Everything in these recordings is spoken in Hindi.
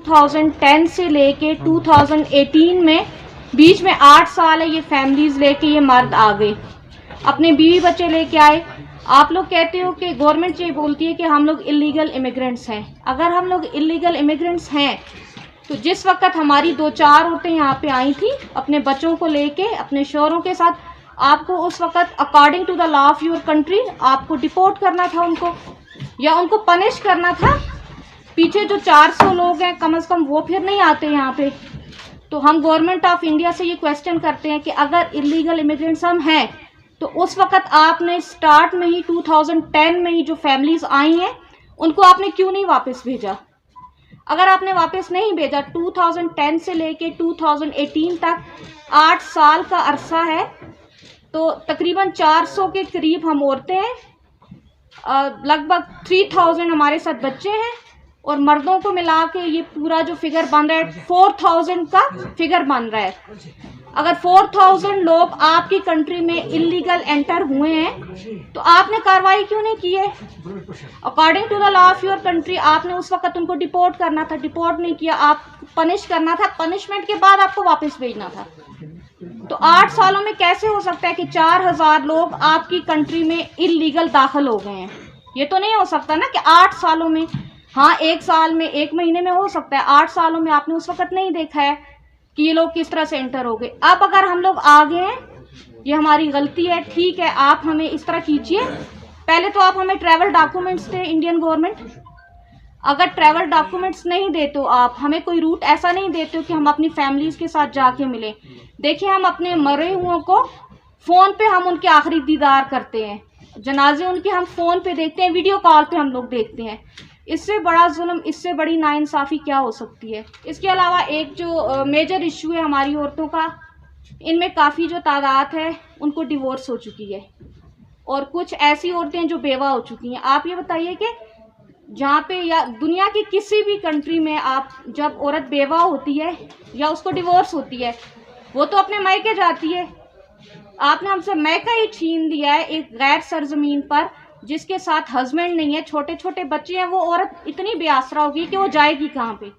2010 से लेके 2018 में बीच में 8 साल है ये फैमिलीज लेके ये मर्द आ गए, अपने बीवी बच्चे लेके आए। आप लोग कहते हो कि गवर्नमेंट ये बोलती है कि हम लोग इलीगल इमिग्रेंट्स हैं। अगर हम लोग इलीगल इमिग्रेंट्स हैं तो जिस वक्त हमारी 2-4 औरतें यहाँ पे आई थी अपने बच्चों को लेके अपने शौहरों के साथ, आपको उस वक्त according to the law of your country आपको डिपोर्ट करना था उनको, या उनको पनिश करना था। पीछे जो 400 लोग हैं कम से कम वो फिर नहीं आते यहाँ पे। तो हम गवर्नमेंट ऑफ इंडिया से ये क्वेश्चन करते हैं कि अगर इलीगल इमिग्रेंट्स हम हैं तो उस वक्त आपने स्टार्ट में ही 2010 में ही जो फैमिलीज आई हैं उनको आपने क्यों नहीं वापस भेजा? अगर आपने वापस नहीं भेजा, 2010 से लेके 2018 तक 8 साल का अरसा है, तो तकरीबन 400 के करीब हम औरतें हैं, लगभग 3000 हमारे साथ बच्चे हैं, और मर्दों को मिला के ये पूरा जो फिगर बन रहा है 4000 का फिगर बन रहा है। अगर 4000 लोग आपकी कंट्री में इलीगल एंटर हुए हैं तो आपने कार्रवाई क्यों नहीं की है? According to the law of your country आपने उस वक्त उनको डिपोर्ट करना था, डिपोर्ट नहीं किया, आप पनिश करना था, पनिशमेंट के बाद आपको वापस भेजना था। तो 8 सालों में कैसे हो सकता है कि 4000 लोग आपकी कंट्री में इलीगल दाखिल हो गए हैं? ये तो नहीं हो सकता ना कि 8 सालों में। हाँ, 1 साल में 1 महीने में हो सकता है, 8 सालों में आपने उस वक्त नहीं देखा है कि ये लोग किस तरह से एंटर हो गए। अब अगर हम लोग आ गए हैं, ये हमारी गलती है, ठीक है, आप हमें इस तरह कीजिए। पहले तो आप हमें ट्रैवल डॉक्यूमेंट्स दें, इंडियन गवर्नमेंट। अगर ट्रैवल डॉक्यूमेंट्स नहीं देते हो, आप हमें कोई रूट ऐसा नहीं देते हो कि हम अपनी फैमिलीज के साथ जाके मिलें। देखिए, हम अपने मरे हुओं को फ़ोन पे हम उनके आखिरी दीदार करते हैं, जनाजे उनके हम फ़ोन पे देखते हैं, वीडियो कॉल पे हम लोग देखते हैं। इससे बड़ा जुल्म, इससे बड़ी नाइंसाफ़ी क्या हो सकती है? इसके अलावा एक जो मेजर इशू है हमारी औरतों का, इनमें काफ़ी जो तादाद है उनको डिवोर्स हो चुकी है, और कुछ ऐसी औरतें जो बेवा हो चुकी हैं। आप ये बताइए कि जहाँ पे या दुनिया की किसी भी कंट्री में आप जब औरत बेवा होती है या उसको डिवोर्स होती है, वो तो अपने मायके जाती है। आपने हमसे मायका ही छीन लिया है एक गैर सरजमीन पर जिसके साथ हस्बैंड नहीं है, छोटे छोटे बच्चे हैं। वो औरत इतनी बेआसरा होगी कि वो जाएगी कहाँ पे?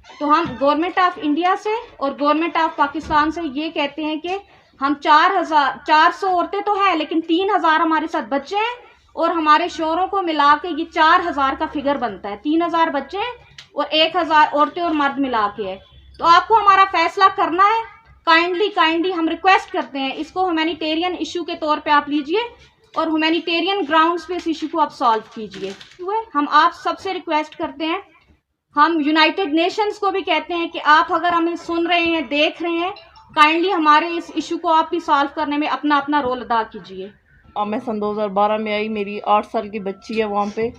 तो हम गवर्नमेंट ऑफ इंडिया से और गवर्नमेंट ऑफ पाकिस्तान से ये कहते हैं कि हम 400 औरतें तो हैं, लेकिन 3000 हमारे साथ बच्चे हैं, और हमारे शोहरों को मिला के ये 4000 का फिगर बनता है। 3000 बच्चे हैं और 1000 औरतें और मर्द मिला के है। तो आपको हमारा फैसला करना है। काइंडली हम रिक्वेस्ट करते हैं, इसको ह्यूमैनिटेरियन इशू के तौर पे आप लीजिए और ह्यूमैनिटेरियन ग्राउंड्स पे इस इशू को आप सॉल्व कीजिए। हम आप सबसे रिक्वेस्ट करते हैं, हम यूनाइटेड नेशंस को भी कहते हैं कि आप अगर हमें सुन रहे हैं, देख रहे हैं, काइंडली हमारे इस इशू को आप भी सॉल्व करने में अपना अपना रोल अदा कीजिए। मैं सन 2012 में आई, मेरी 8 साल की बच्ची है वहाँ पे,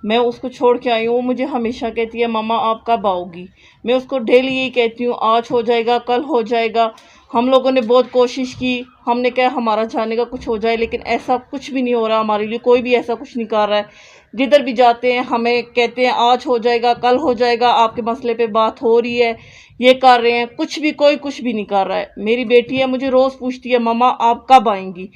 मैं उसको छोड़ के आई हूँ। वो मुझे हमेशा कहती है मम्मा आप कब आओगी? मैं उसको डेली यही कहती हूँ आज हो जाएगा, कल हो जाएगा। हम लोगों ने बहुत कोशिश की, हमने कहा हमारा जाने का कुछ हो जाए, लेकिन ऐसा कुछ भी नहीं हो रहा हमारे लिए, कोई भी ऐसा कुछ नहीं कर रहा है। जिधर भी जाते हैं हमें कहते हैं आज हो जाएगा, कल हो जाएगा, आपके मसले पे बात हो रही है, ये कर रहे हैं, कोई कुछ भी नहीं कर रहा है। मेरी बेटी है, मुझे रोज़ पूछती है मम्मा आप कब आएंगी?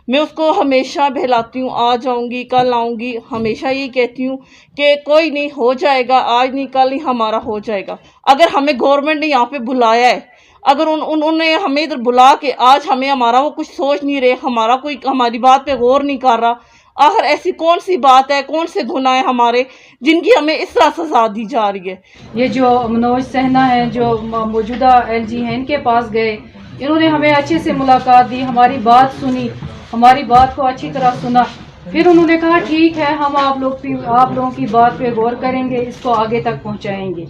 मैं उसको हमेशा बहलाती हूँ आज आऊँगी, कल आऊँगी, हमेशा यही कहती हूँ कि कोई नहीं, हो जाएगा, आज नहीं कल नहीं हमारा हो जाएगा। अगर हमें गवर्नमेंट ने यहाँ पे बुलाया है, अगर उन्होंने हमें इधर बुला के आज हमें हमारा वो कुछ सोच नहीं रहे, हमारा कोई हमारी बात पे गौर नहीं कर रहा, आखिर ऐसी कौन सी बात है, कौन से गुनाह है हमारे जिनकी हमें इस तरह सजा दी जा रही है? ये जो मनोज सहना है जो मौजूदा एलजी हैं, इनके पास गए, इन्होंने हमें अच्छे से मुलाकात दी, हमारी बात सुनी, हमारी बात को अच्छी तरह सुना। फिर उन्होंने कहा ठीक है हम आप लोगों की बात पे गौर करेंगे, इसको आगे तक पहुंचाएंगे।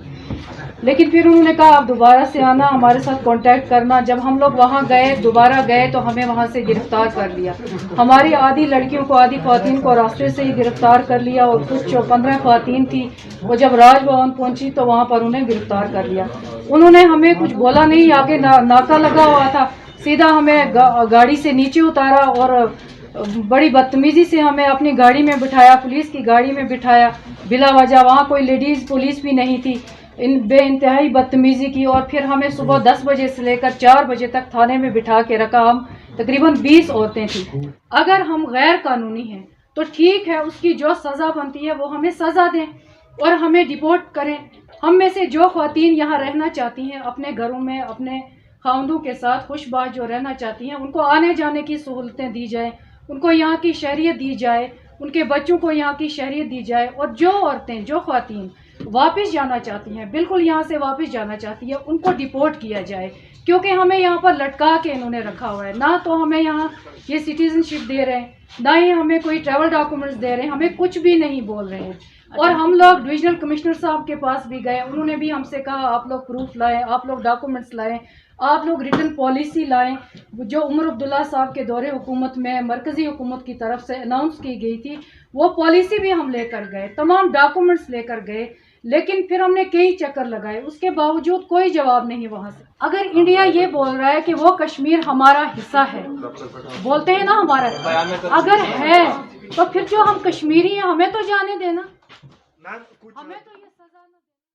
लेकिन फिर उन्होंने कहा आप दोबारा से आना, हमारे साथ कांटेक्ट करना। जब हम लोग वहाँ गए, दोबारा गए, तो हमें वहाँ से गिरफ्तार कर लिया। हमारी आधी लड़कियों को, आधी ख़वातीन को रास्ते से ही गिरफ्तार कर लिया, और कुछ 15 ख़वातीन थी वो जब राजभवन पहुँची तो वहाँ पर उन्हें गिरफ्तार कर लिया। उन्होंने हमें कुछ बोला नहीं, आगे नाका लगा हुआ था, सीधा हमें गाड़ी से नीचे उतारा और बड़ी बदतमीजी से हमें अपनी गाड़ी में बिठाया, पुलिस की गाड़ी में बिठाया बिला वजह। वहाँ कोई लेडीज़ पुलिस भी नहीं थी, इन बेइंतहाई बदतमीज़ी की। और फिर हमें सुबह 10 बजे से लेकर 4 बजे तक थाने में बिठा के रखा। हम तकरीबन 20 औरतें थी। अगर हम गैर कानूनी हैं तो ठीक है, उसकी जो सज़ा बनती है वो हमें सज़ा दें, और हमें डिपोर्ट करें। हम में से जो ख्वातीन यहाँ रहना चाहती हैं, अपने घरों में अपने खावंदों के साथ खुशबाश जो रहना चाहती हैं, उनको आने जाने की सहूलतें दी जाए, उनको यहाँ की शहरियत दी जाए, उनके बच्चों को यहाँ की शहरियत दी जाए। और जो औरतें, जो ख्वातीन वापस जाना चाहती हैं, बिल्कुल यहाँ से वापस जाना चाहती है, उनको डिपोर्ट किया जाए। क्योंकि हमें यहाँ पर लटका के इन्होंने रखा हुआ है। ना तो हमें यहाँ ये सिटीजनशिप दे रहे हैं, ना ही हमें कोई ट्रैवल डॉक्यूमेंट्स दे रहे हैं, हमें कुछ भी नहीं बोल रहे हैं। और हम लोग डिविजनल कमिश्नर साहब के पास भी गए, उन्होंने भी हमसे कहा आप लोग प्रूफ लाएं, आप लोग डॉक्यूमेंट्स लाएं, आप लोग रिटन पॉलिसी लाएं। जो उमर अब्दुल्ला साहब के दौरे हुकूमत में मरकज़ी हुकूमत की तरफ से अनाउंस की गई थी, वो पॉलिसी भी हम लेकर गए, तमाम डॉक्यूमेंट्स लेकर गए, लेकिन फिर हमने कई चक्कर लगाए, उसके बावजूद कोई जवाब नहीं वहाँ से। अगर इंडिया ये बोल रहा है कि वो कश्मीर हमारा हिस्सा है, बोलते हैं ना हमारा, अगर है तो फिर जो हम कश्मीरी हैं हमें तो जाने देना, हमें तो